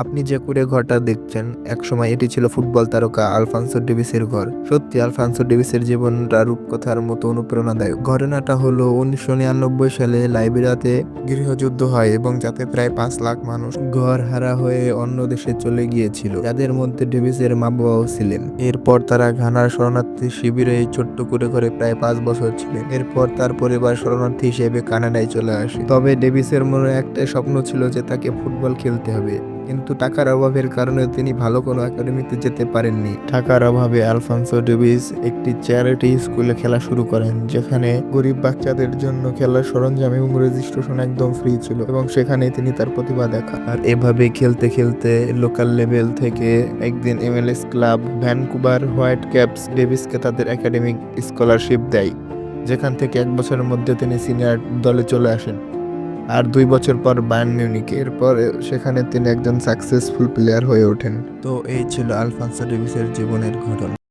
আপনি যে কুঁড়ে ঘরটা দেখছেন, একসময় এটি ছিল ফুটবল তারকা আলফান্সো ডেভিসের ঘর। সত্যি আলফান্সো ডেভিসের জীবনটা রূপকথার মতো অনুপ্রেরণাদায়ক। ঘটনাটা হলো 1999 সালে লাইবেরিয়াতে গৃহযুদ্ধ হয় এবং যাতে প্রায় 5 লাখ মানুষ ঘর হারা হয়ে অন্য দেশে চলে গিয়েছিল, যাদের মধ্যে ডেভিসের মা বাবাও ছিলেন। এরপর তারা ঘানার শরণার্থী শিবিরে এই ছোট্ট কুঁড়ে ঘরে প্রায় 5 বছর ছিলেন। এরপর তার পরিবার শরণার্থী হিসেবে কানাডায় চলে আসে। তবে ডেভিসের মনে একটাই স্বপ্ন ছিল যে তাকে ফুটবল খেলতে হবে, কিন্তু টাকার অভাবের কারণে তিনি ভালো কোনো একাডেমিতে যেতে পারেননি। টাকার অভাবে আলফান্সো ডেভিস একটি চ্যারিটি স্কুলে খেলা শুরু করেন, যেখানে গরিব বাচ্চাদের জন্য খেলার সরঞ্জাম এবং রেজিস্ট্রেশন একদম ফ্রি ছিল, এবং সেখানেই তিনি তার প্রতিভা দেখান। আর এভাবে খেলতে খেলতে লোকাল লেভেল থেকে একদিন MLS club Vancouver Whitecaps ডেভিসকে তাদের একাডেমিক স্কলারশিপ দেয়, যেখান থেকে 1 বছরের মধ্যে তিনি সিনিয়র দলে চলে আসেন। আর 2 বছর পর বায়ার্ন মিউনিক। এরপর সেখানে তিনি একজন সাকসেসফুল প্লেয়ার হয়ে ওঠেন। তো এই ছিল আলফান্সো ডেভিসের জীবনের ঘটনা।